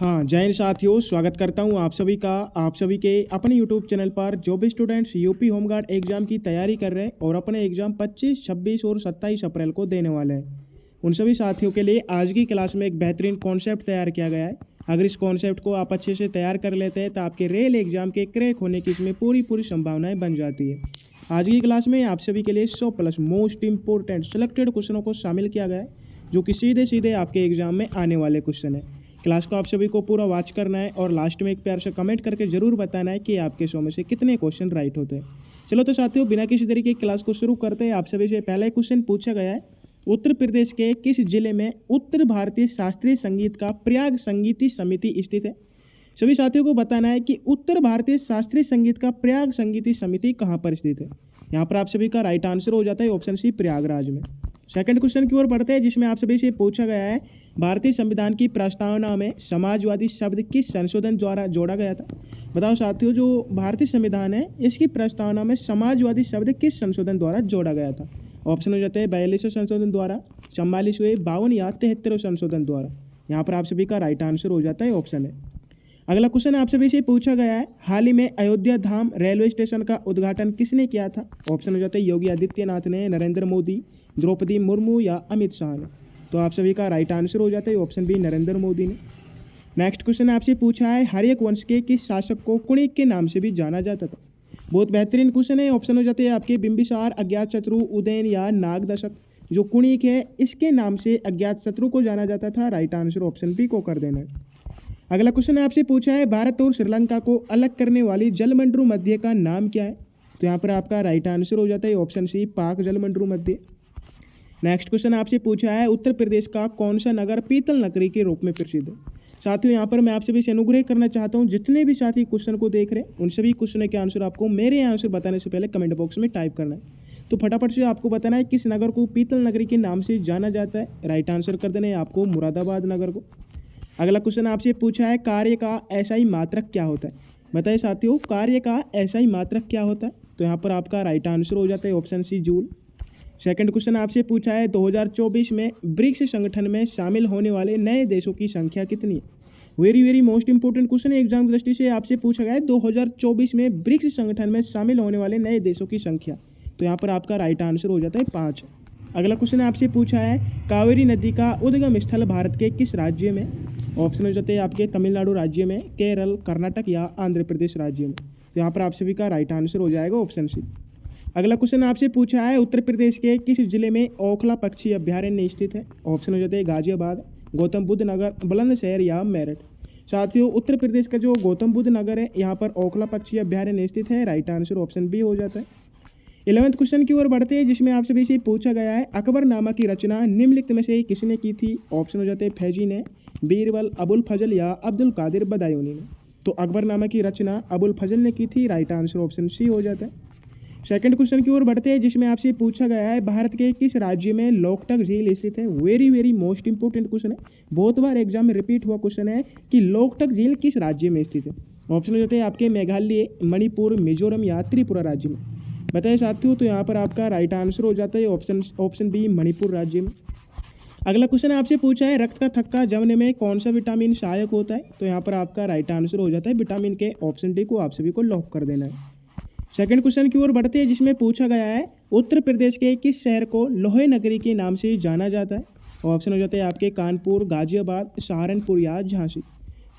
हाँ, जय हिंद साथियों, स्वागत करता हूँ आप सभी के अपने यूट्यूब चैनल पर। जो भी स्टूडेंट्स यूपी होमगार्ड एग्ज़ाम की तैयारी कर रहे हैं और अपने एग्ज़ाम 25, 26 और 27 अप्रैल को देने वाले हैं, उन सभी साथियों के लिए आज की क्लास में एक बेहतरीन कॉन्सेप्ट तैयार किया गया है। अगर इस कॉन्सेप्ट को आप अच्छे से तैयार कर लेते हैं तो आपके रेल एग्ज़ाम के क्रैक होने की इसमें पूरी संभावनाएँ बन जाती है। आज की क्लास में आप सभी के लिए 100 प्लस मोस्ट इंपॉर्टेंट सेलेक्टेड क्वेश्चनों को शामिल किया गया है, जो कि सीधे आपके एग्ज़ाम में आने वाले क्वेश्चन है। क्लास को आप सभी को पूरा वॉच करना है और लास्ट में एक प्यार से कमेंट करके जरूर बताना है कि आपके 100 में से कितने क्वेश्चन राइट होते हैं। चलो तो साथियों, बिना किसी तरीके की क्लास को शुरू करते हैं। आप सभी से पहला क्वेश्चन पूछा गया है, उत्तर प्रदेश के किस जिले में उत्तर भारतीय शास्त्रीय संगीत का प्रयाग संगीत समिति स्थित है? सभी साथियों को बताना है कि उत्तर भारतीय शास्त्रीय संगीत का प्रयाग संगीत समिति कहाँ पर स्थित है। यहाँ पर आप सभी का राइट आंसर हो जाता है ऑप्शन सी, प्रयागराज में। सेकंड क्वेश्चन की ओर बढ़ते हैं, जिसमें आप सभी से पूछा गया है, भारतीय संविधान की प्रस्तावना में समाजवादी शब्द किस संशोधन द्वारा जोड़ा गया था? बताओ साथियों, जो भारतीय संविधान है इसकी प्रस्तावना में समाजवादी शब्द किस संशोधन द्वारा जोड़ा गया था? ऑप्शन हो जाते हैं 42वें संशोधन द्वारा, 44वें, 52 या 73वें संशोधन द्वारा। यहाँ पर आप सभी का राइट आंसर हो जाता है ऑप्शन है। अगला क्वेश्चन आप सभी से पूछा गया है, हाल ही में अयोध्या धाम रेलवे स्टेशन का उद्घाटन किसने किया था? ऑप्शन हो जाते हैं योगी आदित्यनाथ ने, नरेंद्र मोदी, द्रौपदी मुर्मू या अमित शाह ने। तो आप सभी का राइट आंसर हो जाता है ऑप्शन बी, नरेंद्र मोदी ने। नेक्स्ट क्वेश्चन आपसे पूछा है, हर्यक वंश के किस शासक को कुणिक के नाम से भी जाना जाता था? बहुत बेहतरीन क्वेश्चन है। ऑप्शन हो जाते हैं आपके बिंबिसार, अज्ञातशत्रु, उदयन या नागदशक। जो कुणिक है इसके नाम से अज्ञातशत्रु को जाना जाता था। राइट आंसर ऑप्शन बी को कर देना है। अगला क्वेश्चन आपसे पूछा है, भारत और श्रीलंका को अलग करने वाली जलमंडरू मध्य का नाम क्या है? तो यहाँ पर आपका राइट आंसर हो जाता है ऑप्शन सी, पाक जलमंडरू मध्य। नेक्स्ट क्वेश्चन आपसे पूछा है, उत्तर प्रदेश का कौन सा नगर पीतल नगरी के रूप में प्रसिद्ध है? साथियों, यहाँ पर मैं आपसे भी अनुग्रह करना चाहता हूँ, जितने भी साथी क्वेश्चन को देख रहे हैं उन सभी क्वेश्चन के आंसर आपको मेरे आंसर बताने से पहले कमेंट बॉक्स में टाइप करना है। तो फटाफट से आपको बताना है किस नगर को पीतल नगरी के नाम से जाना जाता है। राइट आंसर कर देना है आपको मुरादाबाद नगर को। अगला क्वेश्चन आपसे पूछा है, कार्य का एसआई मात्रक क्या होता है? बताइए साथियों, कार्य का एसआई मात्रक क्या होता है? तो यहाँ पर आपका राइट आंसर हो जाता है option C, joule. Second question आपसे पूछा है, 2024 में ब्रिक्स संगठन में शामिल होने वाले नए देशों की संख्या कितनी है? वेरी मोस्ट इंपोर्टेंट क्वेश्चन है, एग्जाम की दृष्टि से आपसे पूछा गया है 2024 में ब्रिक्स संगठन में शामिल होने वाले नए देशों की संख्या। तो यहाँ पर आपका राइट आंसर हो जाता है 5। अगला क्वेश्चन आपसे पूछा है, कावेरी नदी का उद्गम स्थल भारत के किस राज्य में? ऑप्शन हो जाते हैं आपके तमिलनाडु राज्य में, केरल, कर्नाटक या आंध्र प्रदेश राज्य में। तो यहाँ पर आप सभी का राइट आंसर हो जाएगा ऑप्शन सी। अगला क्वेश्चन आपसे पूछा है, उत्तर प्रदेश के किस जिले में ओखला पक्षी अभ्यारण्य स्थित है? ऑप्शन हो जाते हैं गाजियाबाद, गौतम बुद्ध नगर, बुलंदशहर या मेरठ। साथियों, उत्तर प्रदेश का जो गौतम बुद्ध नगर है यहाँ पर ओखला पक्षी अभ्यारण्य स्थित है। राइट आंसर ऑप्शन बी हो जाता है। 11वें क्वेश्चन की ओर बढ़ते हैं, जिसमें आप सभी से पूछा गया है, अकबरनामा की रचना निम्नलिखित में से किसने की थी? ऑप्शन हो जाते हैं फैजी ने, बीरबल, अबुल फजल या अब्दुल कादिर बदायूनी ने। तो अकबरनामा की रचना अबुल फजल ने की थी। राइट आंसर ऑप्शन सी हो जाता है। सेकंड क्वेश्चन की ओर बढ़ते हैं, जिसमें आपसे पूछा गया है, भारत के किस राज्य में लोकटक झील स्थित है? वेरी मोस्ट इंपोर्टेंट क्वेश्चन है, बहुत बार एग्जाम में रिपीट हुआ क्वेश्चन है कि लोकटक झील किस राज्य में स्थित है। ऑप्शन हो जाते हैं आपके मेघालय, मणिपुर, मिजोरम या त्रिपुरा राज्य में। बताइए साथियों, तो यहाँ पर आपका राइट आंसर हो जाता है ऑप्शन बी, मणिपुर राज्य में। अगला क्वेश्चन आपसे पूछा है, रक्त का थक्का जमने में कौन सा विटामिन सहायक होता है? तो यहाँ पर आपका राइट आंसर हो जाता है विटामिन के। ऑप्शन डी को आप सभी को लॉक कर देना है। सेकंड क्वेश्चन की ओर बढ़ते हैं, जिसमें पूछा गया है, उत्तर प्रदेश के किस शहर को लोहे नगरी के नाम से जाना जाता है? ऑप्शन हो जाते हैं आपके कानपुर, गाजियाबाद, सहारनपुर या झांसी।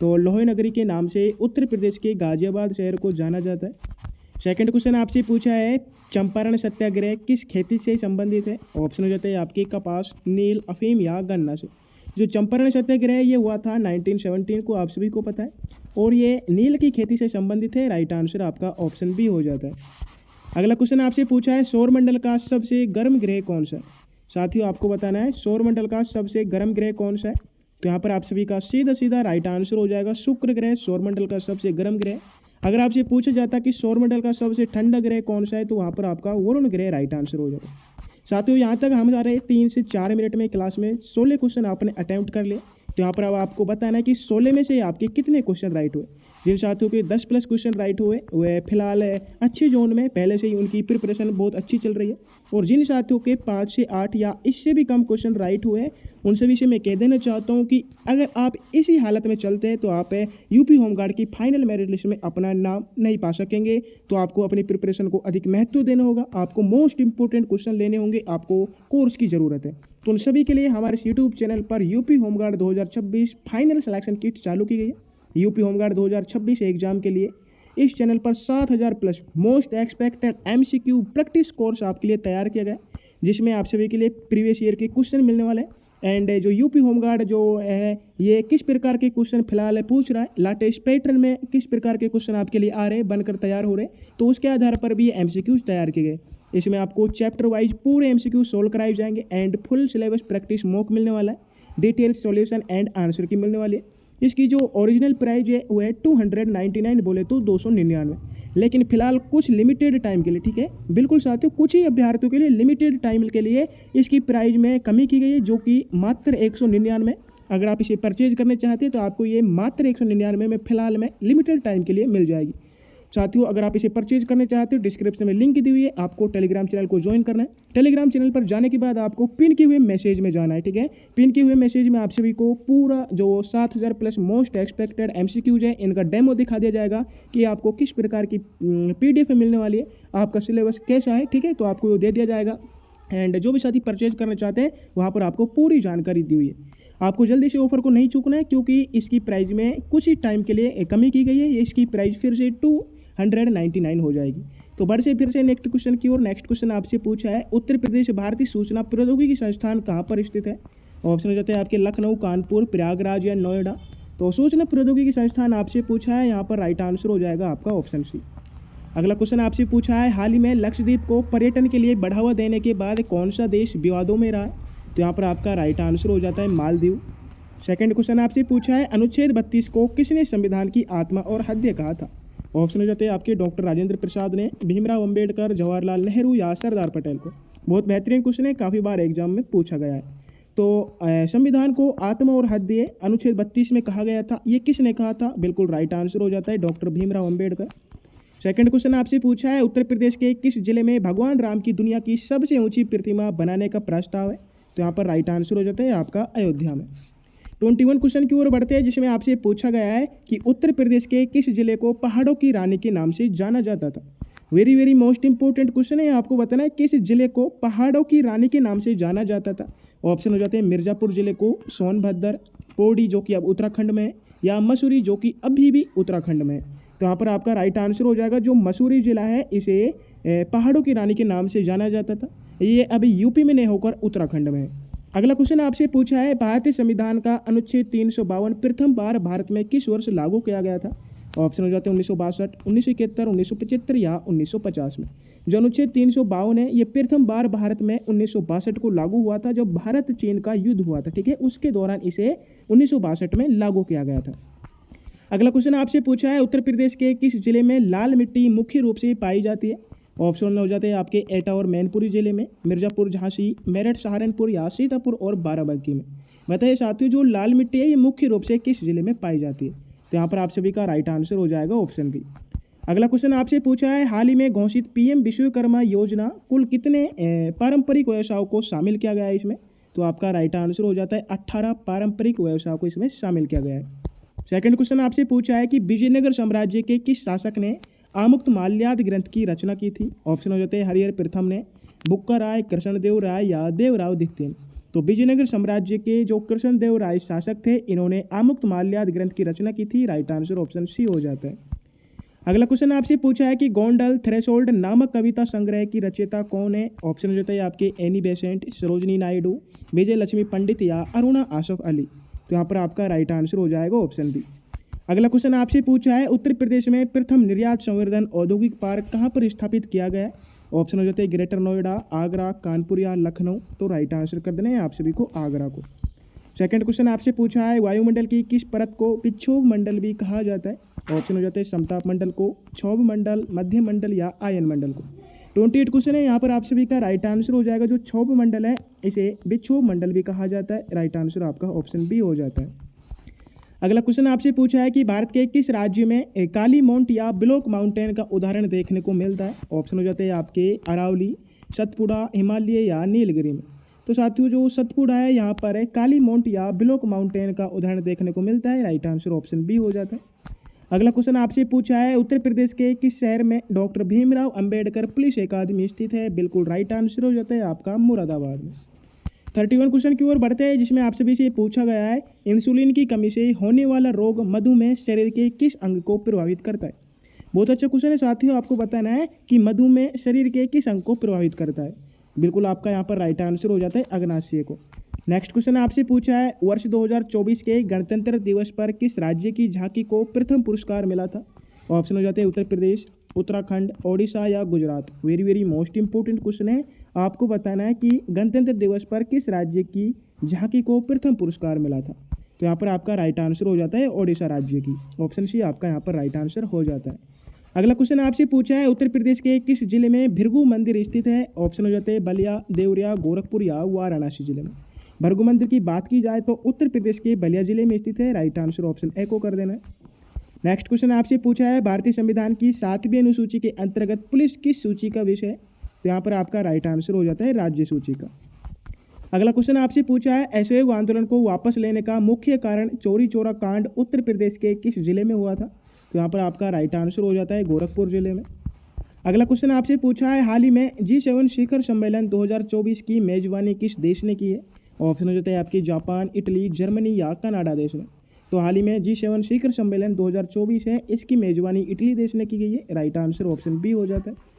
तो लोहे नगरी के नाम से उत्तर प्रदेश के गाजियाबाद शहर को जाना जाता है। सेकंड क्वेश्चन आपसे पूछा है, चंपारण सत्याग्रह किस खेती से संबंधित है? ऑप्शन हो जाते हैं आपके कपास, नील, अफीम या गन्ना से। जो चंपारण सत्याग्रह ये हुआ था 1917 को, आप सभी को पता है, और ये नील की खेती से संबंधित है। राइट आंसर आपका ऑप्शन बी हो जाता है। अगला क्वेश्चन आपसे पूछा है, सौरमंडल का सबसे गर्म ग्रह कौन सा है? साथियों, आपको बताना है सौरमंडल का सबसे गर्म ग्रह कौन सा है। तो यहाँ पर आप सभी का सीधा राइट आंसर हो जाएगा शुक्र ग्रह सौरमंडल का सबसे गर्म ग्रह। अगर आपसे पूछा जाता कि सौरमंडल का सबसे ठंडा ग्रह कौन सा है, तो वहाँ पर आपका वरुण ग्रह राइट आंसर हो जाएगा। साथियों, यहाँ तक हमारे 3 से 4 मिनट में क्लास में 16 क्वेश्चन आपने अटैम्प्ट कर लिए। तो यहाँ पर अब आपको बताना है कि 16 में से आपके कितने क्वेश्चन राइट हुए। जिन साथियों के 10 प्लस क्वेश्चन राइट हुए वे फिलहाल अच्छे जोन में, पहले से ही उनकी प्रिपरेशन बहुत अच्छी चल रही है। और जिन साथियों के 5 से 8 या इससे भी कम क्वेश्चन राइट हुए उन सभी से मैं कह देना चाहता हूं कि अगर आप इसी हालत में चलते हैं तो आप यूपी होमगार्ड की फाइनल मेरिट लिस्ट में अपना नाम नहीं पा सकेंगे। तो आपको अपनी प्रिपरेशन को अधिक महत्व देना होगा, आपको मोस्ट इंपॉर्टेंट क्वेश्चन लेने होंगे, आपको कोर्स की ज़रूरत है। तो उन सभी के लिए हमारे यूट्यूब चैनल पर UP home guard 2026 final selection kit चालू की गई है। यूपी होमगार्ड 2026 एग्जाम के लिए इस चैनल पर 7000 plus most expected MCQ practice course आपके लिए तैयार किया गया है, जिसमें आप सभी के लिए प्रीवियस ईयर के क्वेश्चन मिलने वाले हैं। एंड जो यूपी होमगार्ड जो है ये किस प्रकार के क्वेश्चन फिलहाल पूछ रहा है, लेटेस्ट पैटर्न में किस प्रकार के क्वेश्चन आपके लिए आ रहे हैं, बनकर तैयार हो रहे हैं, तो उसके आधार पर भी ये MCQ तैयार किए गए। इसमें आपको चैप्टर वाइज पूरे MCQ सोल्व कराए जाएंगे and full syllabus practice mock मिलने वाला है, डिटेल सॉल्यूशन एंड आंसर की मिलने वाली है। इसकी जो ओरिजिनल प्राइस है वो है 299, बोले तो 299, लेकिन फिलहाल कुछ लिमिटेड टाइम के लिए, ठीक है बिल्कुल साथियों, कुछ ही अभ्यर्थियों के लिए लिमिटेड टाइम के लिए इसकी प्राइस में कमी की गई है, जो कि मात्र 199। अगर आप इसे परचेज करना चाहते हैं तो आपको ये मात्र 199 में फिलहाल में लिमिटेड टाइम के लिए मिल जाएगी। साथियों अगर आप इसे परचेज करना चाहते हो डिस्क्रिप्शन में लिंक दी हुई है, आपको टेलीग्राम चैनल को ज्वाइन करना है। टेलीग्राम चैनल पर जाने के बाद आपको पिन किए हुए मैसेज में जाना है, ठीक है। पिन किए हुए मैसेज में आप सभी को पूरा जो 7000 प्लस मोस्ट एक्सपेक्टेड MCQs है इनका डेमो दिखा दिया जाएगा कि आपको किस प्रकार की PDF मिलने वाली है, आपका सिलेबस कैसा है, ठीक है, तो आपको वो दे दिया जाएगा। एंड जो भी साथी परचेज करना चाहते हैं वहाँ पर आपको पूरी जानकारी दी हुई है। आपको जल्दी से ऑफर को नहीं चूकना है क्योंकि इसकी प्राइस में कुछ ही टाइम के लिए कमी की गई है। इसकी प्राइस फिर से 299 हो जाएगी। तो बढ़ से फिर से नेक्स्ट क्वेश्चन की ओर। नेक्स्ट क्वेश्चन आपसे पूछा है उत्तर प्रदेश भारतीय सूचना प्रौद्योगिकी संस्थान कहाँ पर स्थित है। ऑप्शन हो जाते हैं आपके लखनऊ, कानपुर, प्रयागराज या नोएडा। तो सूचना प्रौद्योगिकी संस्थान आपसे पूछा है, यहाँ पर राइट आंसर हो जाएगा आपका ऑप्शन सी। अगला क्वेश्चन आपसे पूछा है हाल ही में लक्षद्वीप को पर्यटन के लिए बढ़ावा देने के बाद कौन सा देश विवादों में रहा है। तो यहाँ पर आपका राइट आंसर हो जाता है मालदीव। सेकंड क्वेश्चन आपसे पूछा है अनुच्छेद 32 को किसने संविधान की आत्मा और हृदय कहा था। ऑप्शन हो जाते हैं आपके डॉक्टर राजेंद्र प्रसाद ने, भीमराव अंबेडकर, जवाहरलाल नेहरू या सरदार पटेल को। बहुत बेहतरीन क्वेश्चन है, काफ़ी बार एग्जाम में पूछा गया है। तो संविधान को आत्मा और हृदय अनुच्छेद 32 में कहा गया था, ये किसने कहा था। बिल्कुल राइट आंसर हो जाता है doctor Bhimrao Ambedkar. Second question आपसे पूछा है उत्तर प्रदेश के किस जिले में भगवान राम की दुनिया की सबसे ऊंची प्रतिमा बनाने का प्रस्ताव है। तो यहाँ पर राइट आंसर हो जाता है आपका अयोध्या में। 21 क्वेश्चन की ओर बढ़ते हैं जिसमें आपसे पूछा गया है कि उत्तर प्रदेश के किस जिले को पहाड़ों की रानी के नाम से जाना जाता था। Very very most important question है, आपको बताना है किस जिले को पहाड़ों की रानी के नाम से जाना जाता था। ऑप्शन हो जाते हैं मिर्ज़ापुर जिले को, सोनभद्र, पौड़ी जो कि अब उत्तराखंड में है, या मसूरी जो कि अभी भी उत्तराखंड में है। तो यहाँ पर आपका राइट आंसर हो जाएगा जो मसूरी जिला है इसे पहाड़ों की रानी के नाम से जाना जाता था, ये अभी यूपी में नहीं होकर उत्तराखंड में है। अगला क्वेश्चन आपसे पूछा है भारतीय संविधान का अनुच्छेद 352 प्रथम बार भारत में किस वर्ष लागू किया गया था। ऑप्शन हो जाते हैं 1962, 1971, 1975 या 1950 में। जो अनुच्छेद 352 है ये प्रथम बार भारत में 1962 को लागू हुआ था, जब भारत चीन का युद्ध हुआ था, ठीक है, उसके दौरान इसे 1962 में लागू किया गया था। अगला क्वेश्चन आपसे पूछा है उत्तर प्रदेश के किस जिले में लाल मिट्टी मुख्य रूप से पाई जाती है। ऑप्शन हो जाते हैं आपके एटा और मैनपुरी जिले में, मिर्ज़ापुर, झांसी, मेरठ, सहारनपुर या सीतापुर और बाराबंकी में। बताइए साथियों जो लाल मिट्टी है ये मुख्य रूप से किस जिले में पाई जाती है। तो यहाँ पर आप सभी का राइट आंसर हो जाएगा ऑप्शन बी। अगला क्वेश्चन आपसे पूछा है हाल ही में घोषित PM विश्वकर्मा योजना कुल कितने पारंपरिक व्यवसायों को शामिल किया गया है इसमें। तो आपका राइट आंसर हो जाता है 18 पारंपरिक व्यवसायों को इसमें शामिल किया गया है। सेकंड क्वेश्चन आपसे पूछा है कि विजयनगर साम्राज्य के किस शासक ने आमुक्त माल्याद ग्रंथ की रचना की थी। ऑप्शन हो जाते हैं हरिहर प्रथम ने, बुक्का राय, कृष्णदेव राय या देवराव द्वितीय। तो विजयनगर साम्राज्य के जो कृष्णदेव राय शासक थे इन्होंने आमुक्त माल्याद ग्रंथ की रचना की थी। राइट आंसर ऑप्शन सी हो जाता है। अगला क्वेश्चन आपसे पूछा है कि गोंडल थ्रेशोल्ड नामक कविता संग्रह की रचयिता कौन है। ऑप्शन हो जाता है आपके एनी बेसेंट, सरोजनी नायडू, विजय लक्ष्मी पंडित या अरुणा आसफ अली। तो यहाँ पर आपका राइट आंसर हो जाएगा ऑप्शन बी। अगला क्वेश्चन आपसे पूछा है उत्तर प्रदेश में प्रथम निर्यात संवर्धन औद्योगिक पार्क कहाँ पर स्थापित किया गया है। ऑप्शन हो जाते हैं ग्रेटर नोएडा, आगरा, कानपुर या लखनऊ। तो राइट आंसर कर देना है आप सभी को आगरा को। सेकंड क्वेश्चन आपसे पूछा है वायुमंडल की किस परत को विक्षोभ मंडल भी कहा जाता है। ऑप्शन हो जाते हैं समताप मंडल को, क्षोभ मंडल, मध्य मंडल या आयन मंडल को। 28 क्वेश्चन है, यहाँ पर आप सभी का राइट आंसर हो जाएगा जो क्षोभ मंडल है इसे विक्षोभ मंडल भी कहा जाता है। राइट आंसर आपका ऑप्शन बी हो जाता है। अगला क्वेश्चन आपसे पूछा है कि भारत के किस राज्य में काली माउंट या ब्लॉक माउंटेन का उदाहरण देखने को मिलता है। ऑप्शन हो जाते हैं आपके अरावली, सतपुड़ा, हिमालय या नीलगिरी में। तो साथियों जो सतपुड़ा है यहाँ पर है काली माउंट या ब्लॉक माउंटेन का उदाहरण देखने को मिलता है। राइट आंसर ऑप्शन बी हो जाता है। अगला क्वेश्चन आपसे पूछा है उत्तर प्रदेश के किस शहर में डॉक्टर भीमराव अंबेडकर पुलिस अकादमी स्थित है। बिल्कुल राइट आंसर हो जाता है आपका मुरादाबाद में। 31 क्वेश्चन की ओर बढ़ते हैं जिसमें आप सभी से पूछा गया है इंसुलिन की कमी से होने वाला रोग मधुमेह शरीर के किस अंग को प्रभावित करता है। बहुत अच्छा क्वेश्चन है साथियों, आपको बताना है कि मधुमेह शरीर के किस अंग को प्रभावित करता है। बिल्कुल आपका यहाँ पर राइट आंसर हो जाता है अग्नाशय को। नेक्स्ट क्वेश्चन आपसे पूछा है वर्ष 2024 के गणतंत्र दिवस पर किस राज्य की झांकी को प्रथम पुरस्कार मिला था। ऑप्शन हो जाते हैं उत्तर प्रदेश, उत्तराखंड, ओडिशा या Gujarat. Very very most important question है, आपको बताना है कि गणतंत्र दिवस पर किस राज्य की झांकी को प्रथम पुरस्कार मिला था। तो यहाँ पर आपका राइट आंसर हो जाता है ओडिशा राज्य की। ऑप्शन सी आपका यहाँ पर राइट आंसर हो जाता है। अगला क्वेश्चन आपसे पूछा है उत्तर प्रदेश के किस जिले में भृगु मंदिर स्थित है। ऑप्शन हो जाते हैं बलिया, देवरिया, गोरखपुर या वाराणसी जिले में। भृगु मंदिर की बात की जाए तो उत्तर प्रदेश के बलिया जिले में स्थित है। राइट आंसर ऑप्शन ए को कर देना है। नेक्स्ट क्वेश्चन आपसे पूछा है भारतीय संविधान की 7वीं अनुसूची के अंतर्गत पुलिस किस सूची का विषय है। तो यहाँ पर आपका राइट आंसर हो जाता है राज्य सूची का। अगला क्वेश्चन आपसे पूछा है असहयोग आंदोलन को वापस लेने का मुख्य कारण चौरी चौरा कांड उत्तर प्रदेश के किस जिले में हुआ था। तो यहाँ पर आपका राइट आंसर हो जाता है गोरखपुर जिले में। अगला क्वेश्चन आपसे पूछा है हाल ही में G7 शिखर सम्मेलन 2024 की मेजबानी किस देश ने की है। ऑप्शन हो जाता है आपकी जापान, इटली, जर्मनी या कनाडा देश ने। तो हाल ही में G7 शिखर सम्मेलन 2024 है, इसकी मेजबानी इटली देश ने की गई है। राइट आंसर ऑप्शन बी हो जाता है।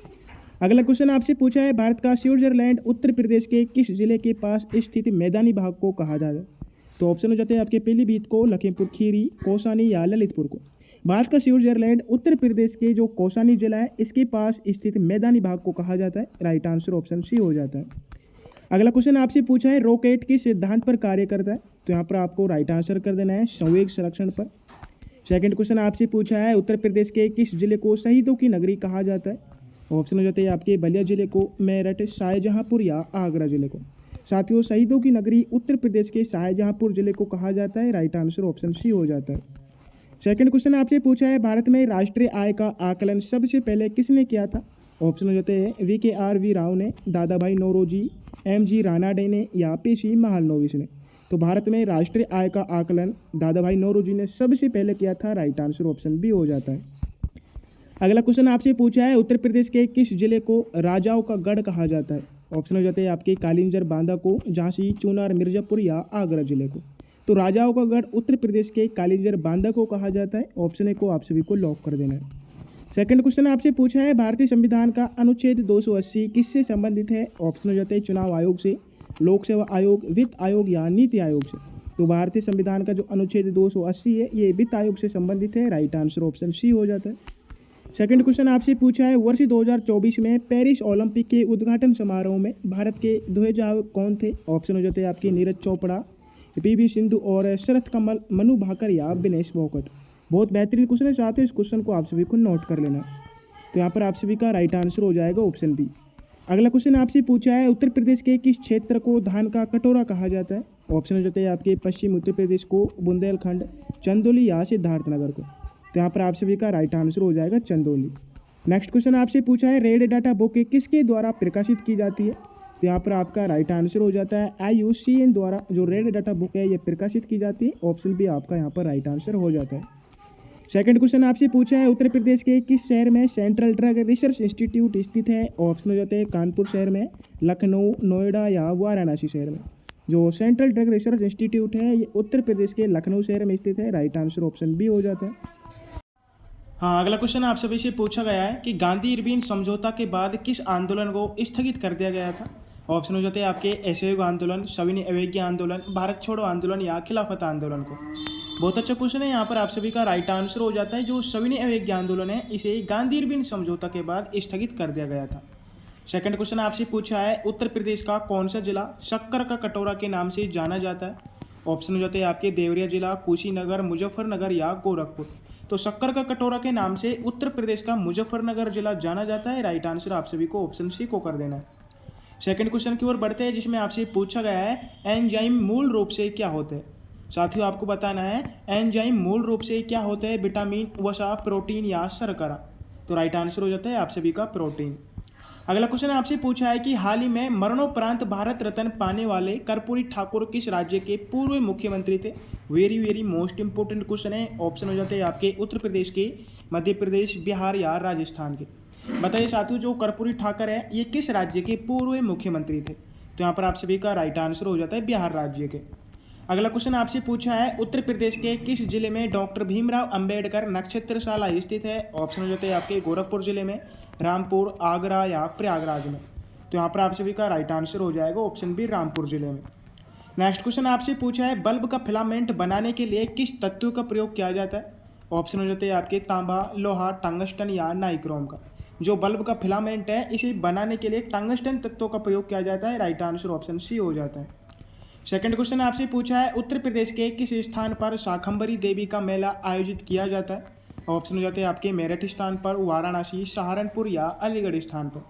अगला क्वेश्चन आपसे पूछा है भारत का स्विट्जरलैंड उत्तर प्रदेश के किस जिले के पास स्थित मैदानी भाग को कहा जाता है। तो ऑप्शन हो जाते हैं आपके पीलीभीत को, लखीमपुर खीरी, कौसानी या ललितपुर को। भारत का स्विट्जरलैंड उत्तर प्रदेश के जो कौसानी जिला है इसके पास स्थित मैदानी भाग को कहा जाता है। राइट आंसर ऑप्शन सी हो जाता है। अगला क्वेश्चन आपसे पूछा है रॉकेट किस सिद्धांत पर कार्य करता है। तो यहाँ पर आपको राइट आंसर कर देना है संवेग संरक्षण पर। सेकंड क्वेश्चन आपसे पूछा है उत्तर प्रदेश के किस जिले को शहीदों की नगरी कहा जाता है। ऑप्शन हो जाते हैं आपके बलिया जिले को, मेरठ, शाहजहांपुर या आगरा जिले को। साथियों शहीदों की नगरी उत्तर प्रदेश के शाहजहांपुर जिले को कहा जाता है। राइट आंसर ऑप्शन सी हो जाता है। सेकंड क्वेश्चन आपसे पूछा है भारत में राष्ट्रीय आय का आकलन सबसे पहले किसने किया था। ऑप्शन हो जाते हैं VKRV राव ने, दादा भाई नौरोजी, MG रानाडे ने या PC महालनोबिस ने। तो भारत में राष्ट्रीय आय का आकलन दादा भाई नौरोजी ने सबसे पहले किया था। राइट आंसर ऑप्शन बी हो जाता है। अगला क्वेश्चन आपसे पूछा है उत्तर प्रदेश के किस जिले को राजाओं का गढ़ कहा जाता है। ऑप्शन हो जाते हैं आपके कालिंजर, बांदा को, झांसी, चूनार, मिर्जापुर या आगरा जिले को। तो राजाओं का गढ़ उत्तर प्रदेश के कालिंजर, बांदा को कहा जाता है। ऑप्शन ए को आप सभी को लॉक कर देना है। सेकंड क्वेश्चन आपसे पूछा है भारतीय संविधान का अनुच्छेद 280 किससे संबंधित है। ऑप्शन हो जाते हैं चुनाव आयोग से, लोक सेवा आयोग, वित्त आयोग या नीति आयोग से। तो भारतीय संविधान का जो अनुच्छेद 280 है ये वित्त आयोग से संबंधित है। राइट आंसर ऑप्शन सी हो जाता है। सेकंड क्वेश्चन आपसे पूछा है वर्ष 2024 में पेरिस ओलंपिक के उद्घाटन समारोह में भारत के ध्वजारोहक कौन थे। ऑप्शन हो जाते हैं आपके नीरज चोपड़ा, PV सिंधु और शरत कमल, मनु भाकर या विनेश फोगट। बहुत बेहतरीन क्वेश्चन है साथियों, इस क्वेश्चन को आप सभी को नोट कर लेना। तो यहाँ पर आप सभी का राइट आंसर हो जाएगा ऑप्शन बी। अगला क्वेश्चन आपसे पूछा है उत्तर प्रदेश के किस क्षेत्र को धान का कटोरा कहा जाता है। ऑप्शन हो जाते हैं आपके पश्चिम उत्तर प्रदेश को, बुंदेलखंड, चंदौली या सिद्धार्थनगर को। तो यहाँ पर आप सभी का राइट आंसर हो जाएगा चंदौली। नेक्स्ट क्वेश्चन आपसे पूछा है रेड डाटा बुक किसके द्वारा प्रकाशित की जाती है। तो यहाँ पर आपका राइट आंसर हो जाता है IUCN द्वारा जो रेड डाटा बुक है ये प्रकाशित की जाती है। ऑप्शन बी आपका यहाँ पर राइट आंसर हो जाता है। सेकंड क्वेश्चन आपसे पूछा है उत्तर प्रदेश के किस शहर में सेंट्रल ड्रग रिसर्च इंस्टीट्यूट स्थित है। ऑप्शन हो जाते हैं कानपुर शहर में, लखनऊ, नोएडा या वाराणसी शहर में। जो सेंट्रल ड्रग रिसर्च इंस्टीट्यूट है ये उत्तर प्रदेश के लखनऊ शहर में स्थित है। राइट आंसर ऑप्शन बी हो जाता है। हाँ अगला क्वेश्चन आप सभी से पूछा गया है कि गांधी इरविन समझौता के बाद किस आंदोलन को स्थगित कर दिया गया था। ऑप्शन हो जाते हैं आपके असहयोग आंदोलन, सविनय अवज्ञा आंदोलन, भारत छोड़ो आंदोलन या खिलाफत आंदोलन को। बहुत अच्छा क्वेश्चन है, यहाँ पर आप सभी का राइट आंसर हो जाता है जो सविनय अवज्ञा आंदोलन है इसे गांधी इरविन समझौता के बाद स्थगित कर दिया गया था। सेकंड क्वेश्चन आपसे पूछा है उत्तर प्रदेश का कौन सा जिला शक्कर का कटोरा के नाम से जाना जाता है। ऑप्शन हो जाते हैं आपके देवरिया जिला, कुशीनगर, मुजफ्फरनगर या गोरखपुर। तो शक्कर का कटोरा के नाम से उत्तर प्रदेश का मुजफ्फरनगर जिला जाना जाता है। राइट आंसर आप सभी को ऑप्शन सी को कर देना है। सेकंड क्वेश्चन की ओर बढ़ते हैं जिसमें आपसे पूछा गया है एंजाइम मूल रूप से क्या होते हैं। साथियों आपको बताना है एंजाइम मूल रूप से क्या होते हैं, विटामिन, वसा, प्रोटीन या शर्करा। तो राइट आंसर हो जाता है आप सभी का प्रोटीन। अगला क्वेश्चन आपसे पूछा है कि हाल ही में मरणोपरांत भारत रत्न पाने वाले कर्पूरी ठाकुर किस राज्य के पूर्व मुख्यमंत्री थे। Very very most important question है। ऑप्शन हो जाते हैं आपके उत्तर प्रदेश के, मध्य प्रदेश, बिहार या राजस्थान के। बताइए साथियों जो कर्पूरी ठाकुर है ये किस राज्य के पूर्व मुख्यमंत्री थे। तो यहाँ पर आप सभी का राइट आंसर हो जाता है बिहार राज्य के। अगला क्वेश्चन आपसे पूछा है उत्तर प्रदेश के किस जिले में डॉक्टर भीमराव अंबेडकर नक्षत्रशाला स्थित है। ऑप्शन हो जाते हैं आपके गोरखपुर जिले में, रामपुर, आगरा या प्रयागराज में। तो यहाँ पर आप सभी का राइट आंसर हो जाएगा ऑप्शन बी, रामपुर जिले में। नेक्स्ट क्वेश्चन आपसे पूछा है बल्ब का फिलामेंट बनाने के लिए किस तत्व का प्रयोग किया जाता है। ऑप्शन हो जाते हैं आपके तांबा, लोहा, टंगस्टन या नाइक्रोम का। जो बल्ब का फिलामेंट है इसे बनाने के लिए टंगस्टन तत्वों का प्रयोग किया जाता है। राइट आंसर ऑप्शन सी हो जाता है। सेकंड क्वेश्चन आपसे पूछा है उत्तर प्रदेश के किस स्थान पर शाकंभरी देवी का मेला आयोजित किया जाता है। ऑप्शन हो जाते हैं आपके मेरठ स्थान पर, वाराणसी, सहारनपुर या अलीगढ़ स्थान पर।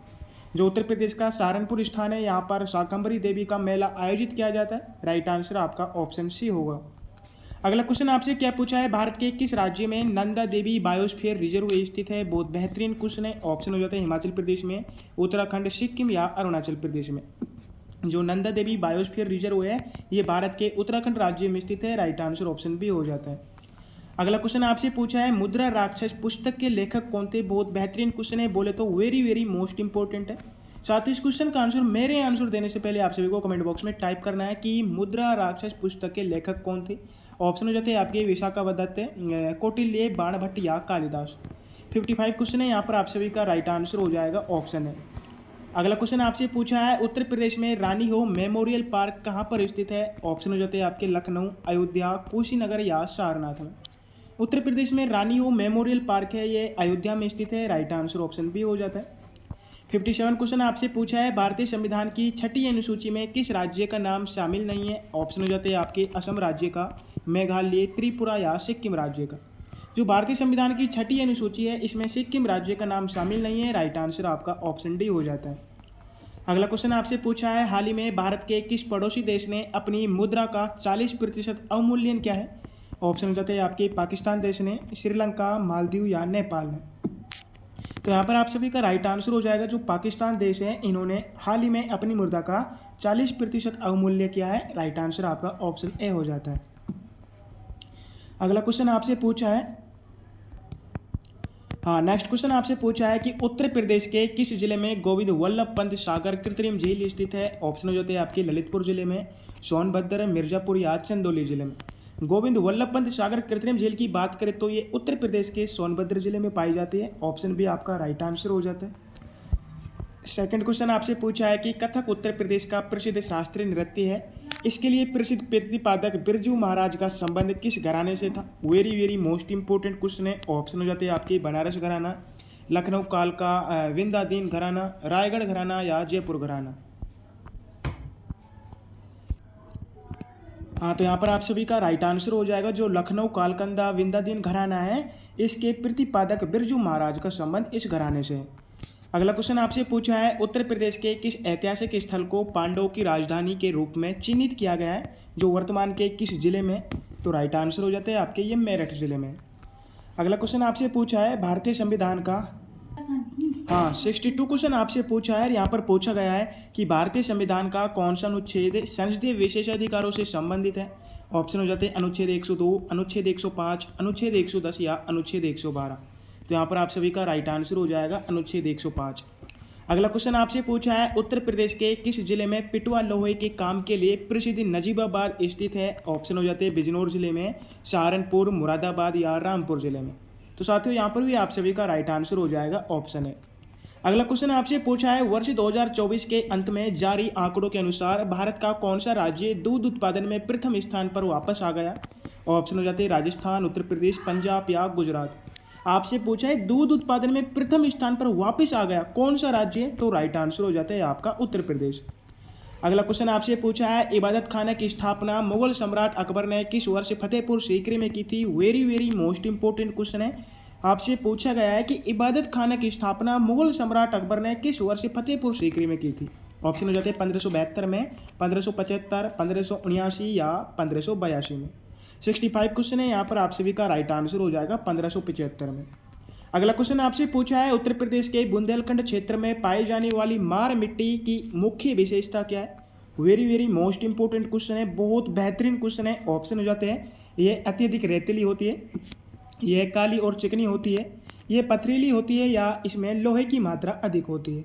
जो उत्तर प्रदेश का सहारनपुर स्थान है यहाँ पर शाकंभरी देवी का मेला आयोजित किया जाता है। राइट आंसर आपका ऑप्शन सी होगा। अगला क्वेश्चन आपसे क्या पूछा है भारत के किस राज्य में नंदा देवी बायोस्फीयर रिजर्व स्थित है। बहुत बेहतरीन क्वेश्चन है। ऑप्शन हो जाते हैं हिमाचल प्रदेश में, उत्तराखंड, सिक्किम या अरुणाचल प्रदेश में। जो नंदा देवी बायोस्फीयर रिजर्व है ये भारत के उत्तराखंड राज्य में स्थित है। राइट आंसर ऑप्शन बी हो जाता है। अगला क्वेश्चन आपसे पूछा है मुद्रा राक्षस पुस्तक के लेखक कौन थे। बहुत बेहतरीन क्वेश्चन है, बोले तो वेरी वेरी मोस्ट इंपॉर्टेंट है। साथ ही इस क्वेश्चन का आंसर मेरे आंसर देने से पहले आप सभी को कमेंट बॉक्स में टाइप करना है कि मुद्रा राक्षस पुस्तक के लेखक कौन थे। ऑप्शन हो जाते हैं आपके विशाखावदत्त, कौटिल्य, बाणभट्ट या कालिदास। 55 क्वेश्चन है, यहाँ पर आप सभी का राइट आंसर हो जाएगा ऑप्शन है। अगला क्वेश्चन आपसे पूछा है उत्तर प्रदेश में रानी हो मेमोरियल पार्क कहाँ पर स्थित है। ऑप्शन हो जाते हैं आपके लखनऊ, अयोध्या, कुशीनगर या सारनाथ में। उत्तर प्रदेश में रानी हो मेमोरियल पार्क है ये अयोध्या में स्थित है। राइट आंसर ऑप्शन बी हो जाता है। 57 क्वेश्चन आपसे पूछा है भारतीय संविधान की छठी अनुसूची में किस राज्य का नाम शामिल नहीं है। ऑप्शन हो जाते हैं आपके असम राज्य का, मेघालय, त्रिपुरा या सिक्किम राज्य का। जो भारतीय संविधान की छठी अनुसूची है इसमें सिक्किम राज्य का नाम शामिल नहीं है। राइट आंसर आपका ऑप्शन डी हो जाता है। अगला क्वेश्चन आपसे पूछा है हाल ही में भारत के किस पड़ोसी देश ने अपनी मुद्रा का 40% अवमूल्यन किया है। ऑप्शन हो जाते हैं आपके पाकिस्तान देश ने, श्रीलंका, मालदीव या नेपाल ने। तो यहाँ पर आप सभी का राइट आंसर हो जाएगा जो पाकिस्तान देश है इन्होंने हाल ही में अपनी मुद्रा का 40% अवमूल्य किया है। राइट आंसर आपका ऑप्शन ए हो जाता है। अगला क्वेश्चन आपसे पूछा है नेक्स्ट क्वेश्चन आपसे पूछा है कि उत्तर प्रदेश के किस जिले में गोविंद वल्लभ पंत सागर कृत्रिम झील स्थित है। ऑप्शन हो जाते हैं आपके ललितपुर जिले में, सोनभद्र, मिर्जापुर या चंदौली जिले में। गोविंद वल्लभ पंत सागर कृत्रिम झील की बात करें तो ये उत्तर प्रदेश के सोनभद्र जिले में पाई जाती है। ऑप्शन बी आपका राइट आंसर हो जाता है। सेकंड क्वेश्चन आपसे पूछा है कि कथक उत्तर प्रदेश का प्रसिद्ध शास्त्रीय नृत्य है। इसके लिए प्रसिद्ध प्रतिपादक बिरजू महाराज का संबंध किस घराने से था। Very very most important question है। ऑप्शन हो जाते हैं आपके बनारस घराना, लखनऊ कालका, विंध्यादीन घराना, रायगढ़ घराना या जयपुर घराना। तो यहाँ पर आप सभी का राइट आंसर हो जाएगा जो लखनऊ कालकंदा विंध्यादीन घराना है इसके प्रतिपादक बिरजू महाराज का संबंध इस घराने से है। अगला क्वेश्चन आपसे पूछा है उत्तर प्रदेश के किस ऐतिहासिक स्थल को पांडवों की राजधानी के रूप में चिन्हित किया गया है जो वर्तमान के किस जिले में। तो राइट आंसर हो जाता है आपके ये मेरठ जिले में। अगला क्वेश्चन आपसे पूछा है भारतीय संविधान का 62 क्वेश्चन आपसे पूछा है। यहाँ पर पूछा गया है कि भारतीय संविधान का कौन सा अनुच्छेद संसदीय विशेषाधिकारों से संबंधित है। ऑप्शन हो जाते हैं अनुच्छेद 102, अनुच्छेद 105, अनुच्छेद 110 या अनुच्छेद 112। तो यहाँ पर आप सभी का राइट आंसर हो जाएगा अनुच्छेद 105। अगला क्वेश्चन आपसे पूछा है उत्तर प्रदेश के किस जिले में पिटुआ लोहे के काम के लिए प्रसिद्ध नजीबाबाद स्थित है। ऑप्शन हो जाते हैं बिजनौर जिले में, सहारनपुर, मुरादाबाद या रामपुर जिले में। तो साथियों यहाँ पर भी आप सभी का राइट आंसर हो जाएगा ऑप्शन है। अगला क्वेश्चन आपसे पूछा है वर्ष 2024 के अंत में जारी आंकड़ों के अनुसार भारत का कौन सा राज्य दूध उत्पादन में प्रथम स्थान पर वापस आ गया। ऑप्शन हो जाते हैं राजस्थान, उत्तर प्रदेश, पंजाब या गुजरात। आपसे पूछा है दूध उत्पादन में प्रथम स्थान पर वापस आ गया कौन सा राज्य है। तो राइट आंसर हो जाता है आपका उत्तर प्रदेश। अगला क्वेश्चन आपसे पूछा है इबादत खाना की स्थापना मुगल सम्राट अकबर ने किस वर्ष फतेहपुर सीकरी में की थी। Very very most important question है। आपसे पूछा गया है कि इबादत खाना की स्थापना मुगल सम्राट अकबर ने किस वर्ष फतेहपुर सीकरी में की थी। ऑप्शन हो जाते हैं 1572 में, 1575, 1579 या 1582 में। 65 क्वेश्चन है, यहाँ पर आप सभी का राइट आंसर हो जाएगा 1575 में। अगला क्वेश्चन आपसे पूछा है उत्तर प्रदेश के बुंदेलखंड क्षेत्र में पाई जाने वाली मार मिट्टी की मुख्य विशेषता क्या है। Very very most important question है, बहुत बेहतरीन क्वेश्चन है। ऑप्शन हो जाते हैं, ये अत्यधिक रेतीली होती है, यह काली और चिकनी होती है, ये पथरीली होती है, या इसमें लोहे की मात्रा अधिक होती है।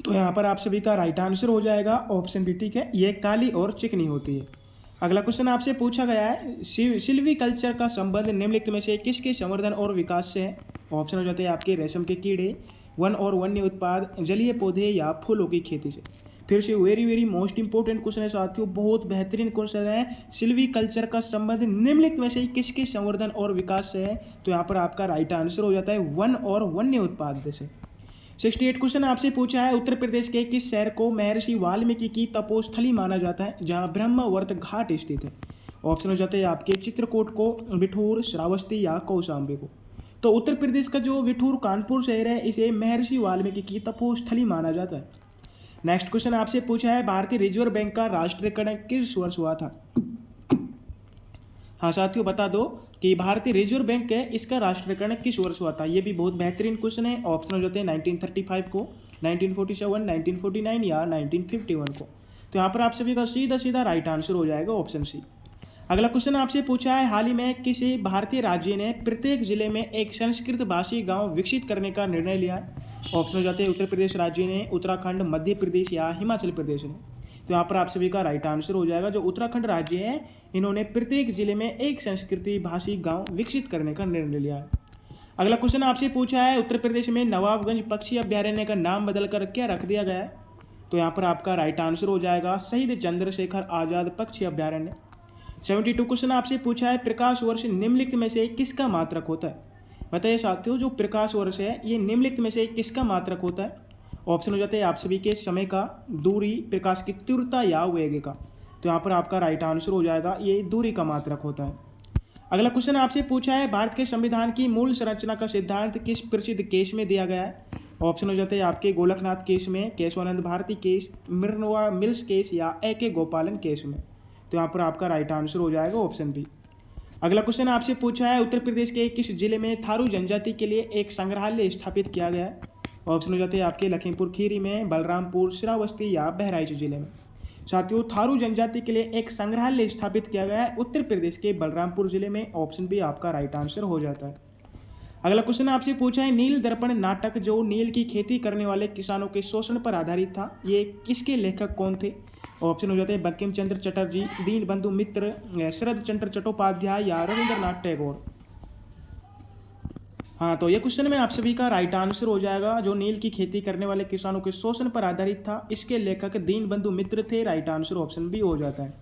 तो यहाँ पर आप सभी का राइट आंसर हो जाएगा ऑप्शन बी, ठीक है, ये काली और चिकनी होती है। अगला क्वेश्चन आपसे पूछा गया है सिल्वीकल्चर का संबंध निम्नलिखित में से किसके संवर्धन और विकास से है। ऑप्शन हो जाते हैं आपके रेशम के कीड़े, वन और वन्य उत्पाद, जलीय पौधे या फूलों की खेती से। फिर से very very most important question है साथियों, बहुत बेहतरीन क्वेश्चन है। सिल्वीकल्चर का संबंध निम्नलिखित में से किसके संवर्धन और विकास से है। तो यहाँ पर आपका राइट आंसर हो जाता है वन और वन्य उत्पाद से। 68 क्वेश्चन आपसे पूछा है उत्तर प्रदेश के किस शहर को महर्षि वाल्मीकि की तपोस्थली माना जाता है जहाँ ब्रह्मवर्त घाट स्थित है। ऑप्शन हो जाते हैं आपके चित्रकूट को, बिठूर, श्रावस्ती या कौशाम्बी को। तो उत्तर प्रदेश का जो बिठूर कानपुर शहर है इसे महर्षि वाल्मीकि की तपोस्थली माना जाता है। नेक्स्ट क्वेश्चन आपसे पूछा है भारतीय रिजर्व बैंक का राष्ट्रीयकरण किस वर्ष हुआ था। हाँ साथियों, बता दो कि भारतीय रिजर्व बैंक है, इसका राष्ट्रीयकरण किस वर्ष हुआ था। ये भी बहुत बेहतरीन क्वेश्चन है। ऑप्शन हो जाते हैं 1935 को, 1947, 1949 या 1951 को। तो यहाँ पर आप सभी का सीधा सीधा राइट आंसर हो जाएगा ऑप्शन सी। अगला क्वेश्चन आपसे पूछा है हाल ही में किसी भारतीय राज्य ने प्रत्येक जिले में एक संस्कृत भाषी गाँव विकसित करने का निर्णय लिया है। ऑप्शन हो जाते हैं उत्तर प्रदेश राज्य ने, उत्तराखंड, मध्य प्रदेश या हिमाचल प्रदेश ने। तो यहाँ पर आप सभी का राइट आंसर हो जाएगा जो उत्तराखंड राज्य है, इन्होंने प्रत्येक जिले में एक संस्कृति भाषी गांव विकसित करने का निर्णय लिया है। अगला क्वेश्चन आपसे पूछा है उत्तर प्रदेश में नवाबगंज पक्षी अभ्यारण्य का नाम बदलकर क्या रख दिया गया है। तो यहाँ पर आपका राइट आंसर हो जाएगा शहीद चंद्रशेखर आजाद पक्षी अभ्यारण्य। 72 क्वेश्चन आपसे पूछा है प्रकाश वर्ष निम्नलिखित में से किसका मात्रक होता है। बताइए साथियों, जो प्रकाश वर्ष है ये निम्नलिखित में से किसका मात्रक होता है। ऑप्शन हो जाते हैं आप सभी के समय का, दूरी, प्रकाश की तीव्रता या वेग का। तो यहाँ पर आपका राइट आंसर हो जाएगा ये दूरी का मात्रक होता है। अगला क्वेश्चन आपसे पूछा है भारत के संविधान की मूल संरचना का सिद्धांत किस प्रसिद्ध केस में दिया गया है। ऑप्शन हो जाते हैं आपके गोलकनाथ केस में, Kesavananda Bharati case, Minerva Mills case या A.K. गोपालन केस में। तो यहाँ पर आपका राइट आंसर हो जाएगा ऑप्शन बी। अगला क्वेश्चन आपसे पूछा है उत्तर प्रदेश के किस जिले में थारू जनजाति के लिए एक संग्रहालय स्थापित किया गया है। ऑप्शन हो जाते हैं आपके लखीमपुर खीरी में, बलरामपुर, श्रावस्ती या बहराइच जिले में। साथियों, थारू जनजाति के लिए एक संग्रहालय स्थापित किया गया है उत्तर प्रदेश के बलरामपुर जिले में। ऑप्शन बी आपका राइट आंसर हो जाता है। अगला क्वेश्चन आपसे पूछा है नील दर्पण नाटक जो नील की खेती करने वाले किसानों के शोषण पर आधारित था, ये किसके लेखक कौन थे। ऑप्शन हो जाते हैं बंकिम चंद्र चटर्जी, दीनबंधु मित्र, शरद चंद्र चट्टोपाध्याय या रविंद्रनाथ टैगोर। हाँ, तो ये क्वेश्चन में आप सभी का राइट आंसर हो जाएगा जो नील की खेती करने वाले किसानों के शोषण पर आधारित था, इसके लेखक दीनबंधु मित्र थे। राइट आंसर ऑप्शन बी हो जाता है।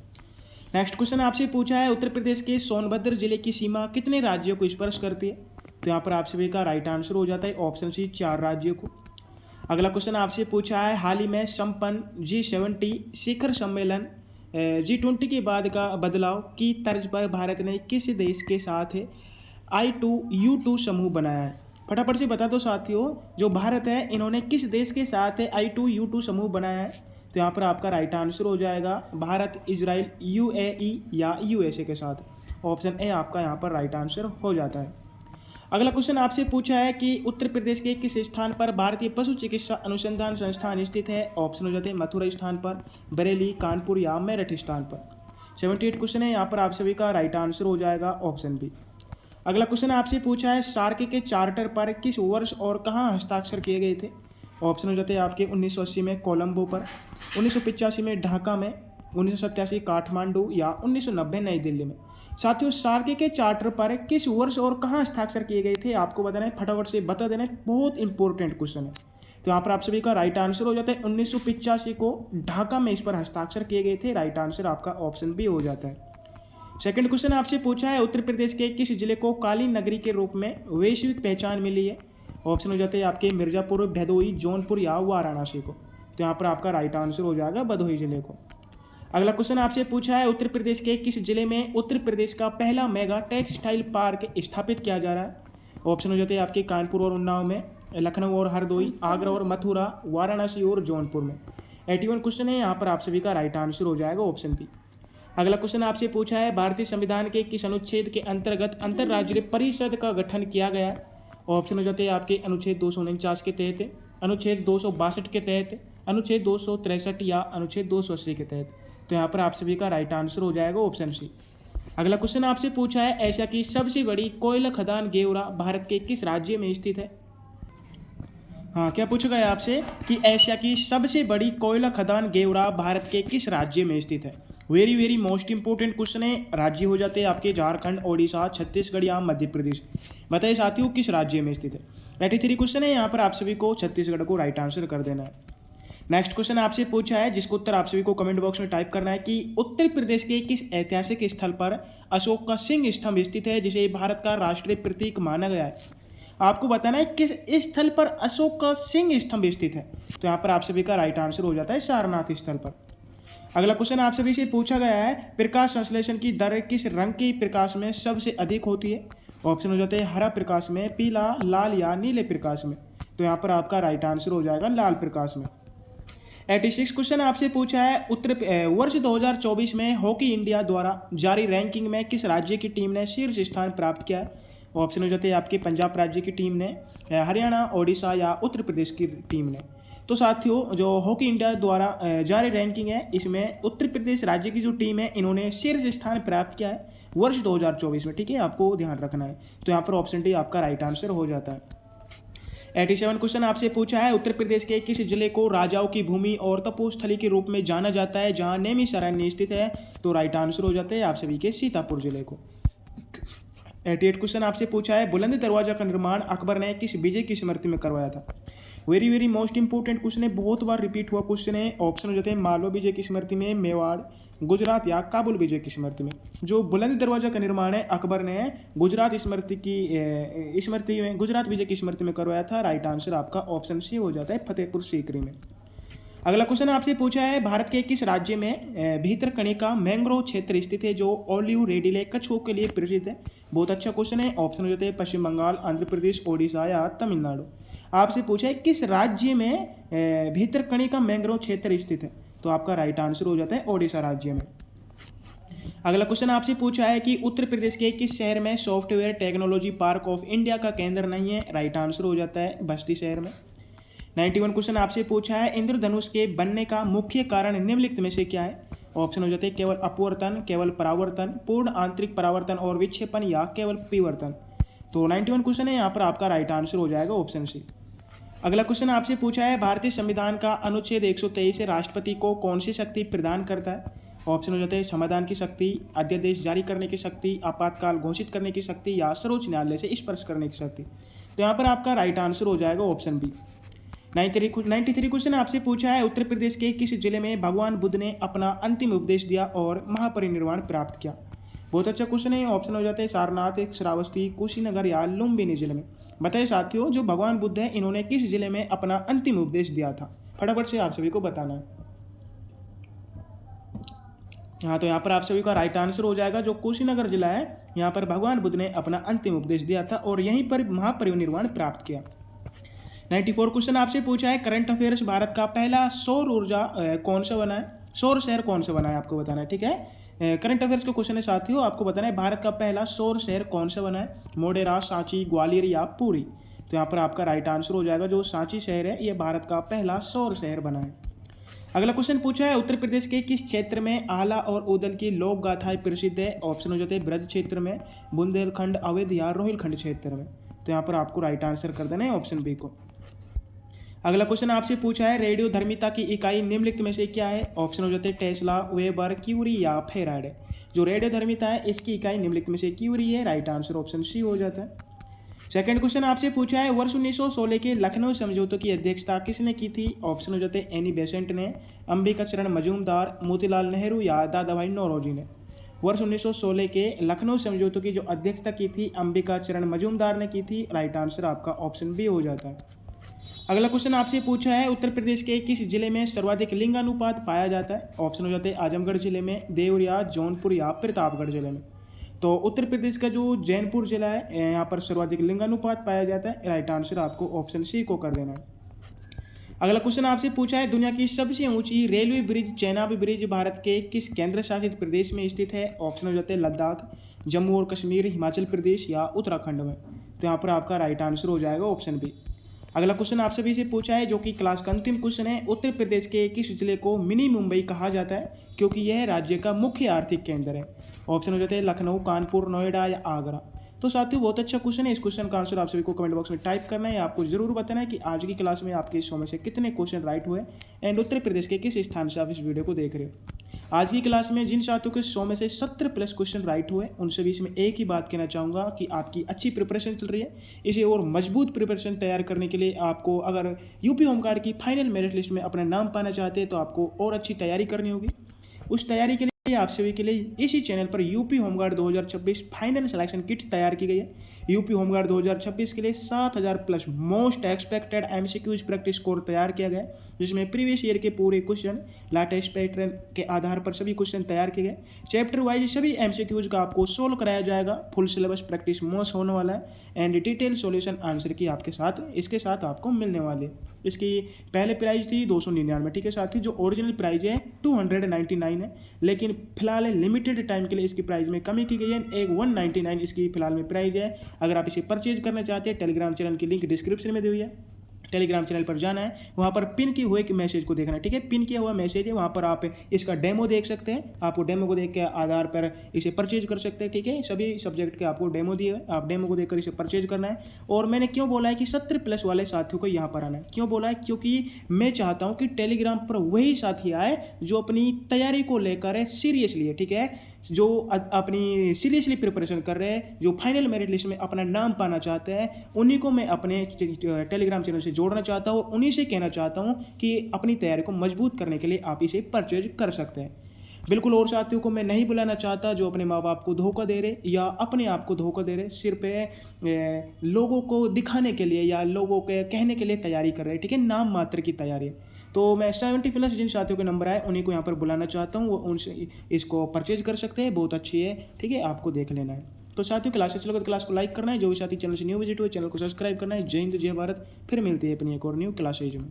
नेक्स्ट क्वेश्चन आपसे पूछा है उत्तर प्रदेश के सोनभद्र जिले की सीमा कितने राज्यों को स्पर्श करती है। तो यहाँ पर आप सभी का राइट आंसर हो जाता है ऑप्शन सी 4 राज्यों को। अगला क्वेश्चन आपसे पूछा है हाल ही में संपन्न G70 शिखर सम्मेलन G20 के बाद का बदलाव की तर्ज पर भारत ने किस देश के साथ I2U2 समूह बनाया है। फटाफट से बता दो साथियों, जो भारत है इन्होंने किस देश के साथ I2U2 समूह बनाया है। तो यहाँ पर आपका राइट आंसर हो जाएगा भारत, इजराइल, UAE या USA के साथ। ऑप्शन ए आपका यहाँ पर राइट आंसर हो जाता है। अगला क्वेश्चन आपसे पूछा है कि उत्तर प्रदेश के किस स्थान पर भारतीय पशु चिकित्सा अनुसंधान संस्थान स्थित है। ऑप्शन हो जाते हैं मथुरा स्थान पर, बरेली, कानपुर या मेरठ स्थान पर। 78 क्वेश्चन है, यहाँ पर आप सभी का राइट आंसर हो जाएगा ऑप्शन बी। अगला क्वेश्चन आपसे पूछा है सार्क के चार्टर पर किस वर्ष और कहाँ हस्ताक्षर किए गए थे। ऑप्शन हो जाते हैं आपके 1980 में कोलंबो पर, 1985 में ढाका में, 1987 काठमांडू या 1990 नई दिल्ली में। साथियों, सार्क के चार्टर पर किस वर्ष और कहाँ हस्ताक्षर किए गए थे आपको बताना है, फटाफट से बता देना है, बहुत इंपॉर्टेंट क्वेश्चन है। तो यहाँ पर आप सभी का राइट आंसर हो जाता है 1985 को ढाका में इस पर हस्ताक्षर किए गए थे। राइट आंसर आपका ऑप्शन बी हो जाता है। सेकंड क्वेश्चन आपसे पूछा है उत्तर प्रदेश के किस जिले को काली नगरी के रूप में वैश्विक पहचान मिली है। ऑप्शन हो जाते हैं आपके मिर्जापुर, भदोही, जौनपुर या वाराणसी को। तो यहाँ पर आपका राइट आंसर हो जाएगा भदोही जिले को। अगला क्वेश्चन आपसे पूछा है उत्तर प्रदेश के किस जिले में उत्तर प्रदेश का पहला मेगा टेक्सटाइल पार्क स्थापित किया जा रहा है। ऑप्शन हो जाते हैं आपके कानपुर और उन्नाव में, लखनऊ और हरदोई, आगरा और मथुरा, वाराणसी और जौनपुर में। 81 क्वेश्चन है, यहाँ पर आप सभी का राइट आंसर हो जाएगा ऑप्शन बी। अगला क्वेश्चन आपसे पूछा है भारतीय संविधान के किस अनुच्छेद के अंतर्गत अंतर्राज्यीय परिषद का गठन किया गया है। ऑप्शन हो जाते हैं आपके अनुच्छेद 249 के तहत, अनुच्छेद 262 के तहत, अनुच्छेद 263 या अनुच्छेद 280 के तहत। तो यहाँ पर आप सभी का राइट आंसर हो जाएगा ऑप्शन सी। अगला क्वेश्चन आपसे पूछा है एशिया की सबसे बड़ी कोयला खदान गेवरा भारत के किस राज्य में स्थित है। हाँ, क्या पूछा गया आपसे कि एशिया की सबसे बड़ी कोयला खदान गेवरा भारत के किस राज्य में स्थित है। वेरी मोस्ट इंपोर्टेंट क्वेश्चन है। राज्य हो जाते हैं आपके झारखंड, ओडिशा, छत्तीसगढ़ या मध्य प्रदेश। बताइए साथियों किस राज्य में स्थित है। 83 क्वेश्चन है, यहाँ पर आप सभी को छत्तीसगढ़ को राइट आंसर कर देना है। नेक्स्ट क्वेश्चन आपसे पूछा है जिसको उत्तर आप सभी को कमेंट बॉक्स में टाइप करना है कि उत्तर प्रदेश के किस ऐतिहासिक स्थल पर अशोक का सिंह स्तंभ स्थित है जिसे भारत का राष्ट्रीय प्रतीक माना गया है। आपको बताना है किस स्थल पर अशोक का सिंह स्तंभ स्थित है। तो यहाँ पर आप सभी का राइट आंसर हो जाता है सारनाथ स्थल पर। अगला क्वेश्चन आप सभी से पूछा गया है प्रकाश संश्लेषण की दर किस रंग के प्रकाश में सबसे अधिक होती है। ऑप्शन हो जाते हैं हरा प्रकाश में, पीला, लाल या नीले प्रकाश में। तो यहाँ पर आपका राइट आंसर हो जाएगा लाल प्रकाश में। 86 क्वेश्चन आपसे पूछा है वर्ष 2024 में हॉकी इंडिया द्वारा जारी रैंकिंग में किस राज्य की टीम ने शीर्ष स्थान प्राप्त किया है। ऑप्शन हो जाते हैं आपके पंजाब राज्य की टीम ने, हरियाणा, ओडिशा या उत्तर प्रदेश की टीम ने। तो साथियों जो हॉकी इंडिया द्वारा जारी रैंकिंग है इसमें उत्तर प्रदेश राज्य की जो टीम है इन्होंने शीर्ष स्थान प्राप्त किया है वर्ष 2024 में। ठीक है, आपको ध्यान रखना है। तो यहाँ पर ऑप्शन डी आपका राइट आंसर हो जाता है। 87 क्वेश्चन आपसे पूछा है उत्तर प्रदेश के किस जिले को राजाओं की भूमि और तपोस्थली के रूप में जाना जाता है जहां नैमिषारण्य स्थित है। तो राइट आंसर हो जाता है आप सभी के सीतापुर जिले को। 88 क्वेश्चन आपसे पूछा है बुलंद दरवाजा का निर्माण अकबर ने किस विजय की स्मृति में करवाया था। वेरी मोस्ट इंपोर्टेंट क्वेश्चन है, बहुत बार रिपीट हुआ क्वेश्चन है। ऑप्शन हो जाते हैं मालवा विजय की स्मृति में, मेवाड़, गुजरात या काबुल विजय की स्मृति में। जो बुलंद दरवाजा का निर्माण है अकबर ने गुजरात विजय की स्मृति में करवाया था। राइट आंसर आपका ऑप्शन सी हो जाता है फतेहपुर सीकरी में। अगला क्वेश्चन आपसे पूछा है भारत के किस राज्य में भीतरकनिका मैंग्रोव क्षेत्र स्थित है जो ओलिव रेडिले कछुओं के लिए प्रसिद्ध है। बहुत अच्छा क्वेश्चन है। ऑप्शन हो जाते हैं पश्चिम बंगाल, आंध्र प्रदेश, ओडिशा या तमिलनाडु। आपसे पूछा है किस राज्य में भीतरकनिका मैंग्रोव क्षेत्र स्थित है। तो आपका राइट आंसर हो जाता है ओडिशा राज्य में। अगला क्वेश्चन आपसे पूछा है कि उत्तर प्रदेश के किस शहर में software technology park of India का केंद्र नहीं है। राइट आंसर हो जाता है बस्ती शहर में। 91 क्वेश्चन आपसे पूछा है इंद्रधनुष के बनने का मुख्य कारण निम्नलिखित में से क्या है। ऑप्शन हो जाते हैं केवल अपवर्तन, केवल परावर्तन, पूर्ण आंतरिक परावर्तन और विक्षेपण या केवल विवर्तन। तो 91 क्वेश्चन है, यहाँ पर आपका राइट आंसर हो जाएगा ऑप्शन सी। अगला क्वेश्चन आपसे पूछा है भारतीय संविधान का अनुच्छेद 123 राष्ट्रपति को कौन सी शक्ति प्रदान करता है। ऑप्शन हो जाते हैं समाधान की शक्ति, अध्यादेश जारी करने की शक्ति, आपातकाल घोषित करने की शक्ति या सर्वोच्च न्यायालय से स्पर्श करने की शक्ति। तो यहाँ पर आपका राइट आंसर हो जाएगा ऑप्शन बी। 93 क्वेश्चन आपसे पूछा है उत्तर प्रदेश के किस जिले में भगवान बुद्ध ने अपना अंतिम उपदेश दिया और महापरिनिर्वाण प्राप्त किया। बहुत अच्छा क्वेश्चन है। ऑप्शन हो जाते हैं सारनाथ, श्रावस्ती, कुशीनगर या लुम्बिनी जिले में। बताइए साथियों जो भगवान बुद्ध है इन्होंने किस जिले में अपना अंतिम उपदेश दिया था। फटाफट से आप सभी को बताना है। हाँ, तो यहाँ पर आप सभी का राइट आंसर हो जाएगा जो कुशीनगर जिला है, यहाँ पर भगवान बुद्ध ने अपना अंतिम उपदेश दिया था और यहीं पर महापरिनिर्वाण प्राप्त किया। 94 क्वेश्चन आपसे पूछा है करंट अफेयर्स भारत का पहला सौर ऊर्जा कौन सा बना है, सौर शहर कौन सा बना है आपको बताना है। ठीक है, करंट अफेयर्स का क्वेश्चन है साथियों, आपको बताना है भारत का पहला सौर शहर कौन सा बना है, मोढेरा, सांची, ग्वालियर या पुरी। तो यहाँ पर आपका राइट आंसर हो जाएगा जो सांची शहर है ये भारत का पहला सौर शहर बना है। अगला क्वेश्चन पूछा है उत्तर प्रदेश के किस क्षेत्र में आला और उदल की लोक गाथाएं प्रसिद्ध है। ऑप्शन हो जाते हैं ब्रज क्षेत्र में, बुंदेलखंड, अवध या रोहिलखंड क्षेत्र में। तो यहाँ पर आपको राइट आंसर कर देना है ऑप्शन बी को। अगला क्वेश्चन आपसे पूछा है रेडियोधर्मिता की इकाई निम्नलिखित में से क्या है। ऑप्शन हो जाते हैं टेस्ला, वेबर, क्यूरी या फेराडे। जो रेडियोधर्मिता है इसकी इकाई निम्नलिखित में से क्यूरी है। राइट आंसर ऑप्शन सी हो जाता है। सेकंड क्वेश्चन आपसे पूछा है वर्ष 1916 के लखनऊ समझौते की अध्यक्षता किसने की थी। ऑप्शन हो जाते हैं एनी बेसेंट ने, अंबिका चरण मजूमदार, मोतीलाल नेहरू या दादा भाई नौरोजी ने। वर्ष 1916 के लखनऊ समझौते की जो अध्यक्षता की थी अंबिका चरण मजूमदार ने की थी। राइट आंसर आपका ऑप्शन बी हो जाता है। अगला क्वेश्चन आपसे पूछा है उत्तर प्रदेश के किस जिले में सर्वाधिक लिंगानुपात पाया जाता है। ऑप्शन हो जाते हैं आजमगढ़ जिले में, देवरिया, जौनपुर या प्रतापगढ़ जिले में। तो उत्तर प्रदेश का जो जैनपुर जिला है यहाँ पर सर्वाधिक लिंगानुपात पाया जाता है। राइट आंसर आपको ऑप्शन सी को कर देना है। अगला क्वेश्चन आपसे पूछा है, दुनिया की सबसे ऊंची railway bridge Chenab bridge Bharat के किस केंद्र शासित प्रदेश में स्थित है? ऑप्शन हो जाते हैं लद्दाख, जम्मू और कश्मीर, हिमाचल प्रदेश या उत्तराखंड में। तो यहाँ पर आपका राइट आंसर हो जाएगा ऑप्शन बी। अगला क्वेश्चन आप सभी से पूछा है, जो कि क्लास का अंतिम क्वेश्चन है, उत्तर प्रदेश के किस जिले को मिनी मुंबई कहा जाता है क्योंकि यह राज्य का मुख्य आर्थिक केंद्र है? ऑप्शन हो जाते हैं लखनऊ, कानपुर, नोएडा या आगरा। तो साथियों बहुत अच्छा क्वेश्चन है। इस क्वेश्चन का आंसर आप सभी को कमेंट बॉक्स में टाइप करना है। आपको जरूर बताना है कि आज की क्लास में आपके 100 में से कितने क्वेश्चन राइट हुए एंड उत्तर प्रदेश के किस स्थान से आप इस वीडियो को देख रहे हो। आज की क्लास में जिन साथियों के 100 में से 70 प्लस क्वेश्चन राइट हुए उनसे बीच में एक ही बात कहना चाहूँगा कि आपकी अच्छी प्रिपरेशन चल रही है। इसे और मजबूत प्रिपरेशन तैयार करने के लिए आपको अगर यूपी होमगार्ड की फाइनल मेरिट लिस्ट में अपना नाम पाना चाहते हैं तो आपको और अच्छी तैयारी करनी होगी। उस तैयारी के लिए आप सभी के लिए इसी चैनल पर UP home guard 2026 final selection kit तैयार की गई है। यूपी होमगार्ड 2026 के लिए 7000 plus most expected MCQs practice core तैयार किया गया है, जिसमें प्रीवियस ईयर के पूरे क्वेश्चन लेटेस्ट पैटर्न के आधार पर सभी क्वेश्चन तैयार किए गए। चैप्टर वाइज सभी एमसीक्यूज का आपको सोल्व कराया जाएगा। फुल सिलेबस प्रैक्टिस मोस्ट होने वाला है एंड डिटेल सॉल्यूशन आंसर की आपके साथ इसके साथ आपको मिलने वाले। इसकी पहले प्राइस थी 299, ठीक है साथी। जो ओरिजिनल प्राइस है 299 है, लेकिन फिलहाल लिमिटेड टाइम के लिए इसकी प्राइस में कमी की गई है। एक 199 इसकी फिलहाल में प्राइस है। अगर आप इसे परचेज करना चाहते हैं, टेलीग्राम चैनल की लिंक डिस्क्रिप्शन में दी हुई है। टेलीग्राम चैनल पर जाना है, वहाँ पर पिन किए हुए मैसेज को देखना है, ठीक है। पिन किया हुआ मैसेज है, वहाँ पर आप इसका डेमो देख सकते हैं। आपको डेमो को देख के आधार पर इसे परचेज कर सकते हैं, ठीक है। सभी सब्जेक्ट के आपको डेमो दिए हुए, आप डेमो को देखकर इसे परचेज करना है। और मैंने क्यों बोला है कि 70 प्लस वाले साथियों को यहाँ पर आना है, क्यों बोला है? क्योंकि मैं चाहता हूँ कि टेलीग्राम पर वही साथी आए जो अपनी तैयारी को लेकर है सीरियसली है, ठीक है। जो अपनी सीरियसली प्रिपरेशन कर रहे हैं, जो फाइनल मेरिट लिस्ट में अपना नाम पाना चाहते हैं, उन्हीं को मैं अपने टेलीग्राम चैनल से जोड़ना चाहता हूँ और उन्हीं से कहना चाहता हूँ कि अपनी तैयारी को मजबूत करने के लिए आप इसे परचेज कर सकते हैं। बिल्कुल और साथियों को मैं नहीं बुलाना चाहता जो अपने माँ बाप को धोखा दे रहे या अपने आप को धोखा दे रहे, सिर्फ लोगों को दिखाने के लिए या लोगों के कहने के लिए तैयारी कर रहे, ठीक है। नाम मात्र की तैयारी। तो मैं 70 प्लस जिन साथियों के नंबर आए उन्हीं को यहाँ पर बुलाना चाहता हूँ, वो उनसे इसको परचेज कर सकते हैं। बहुत अच्छी है, ठीक है, आपको देख लेना है। तो साथियों क्लास से चलो, क्लास को लाइक करना है। जो भी साथी चैनल से न्यू विजिट हुए चैनल को सब्सक्राइब करना है। जय हिंद, जय भारत। फिर मिलती है अपनी एक और न्यू क्लासेज में।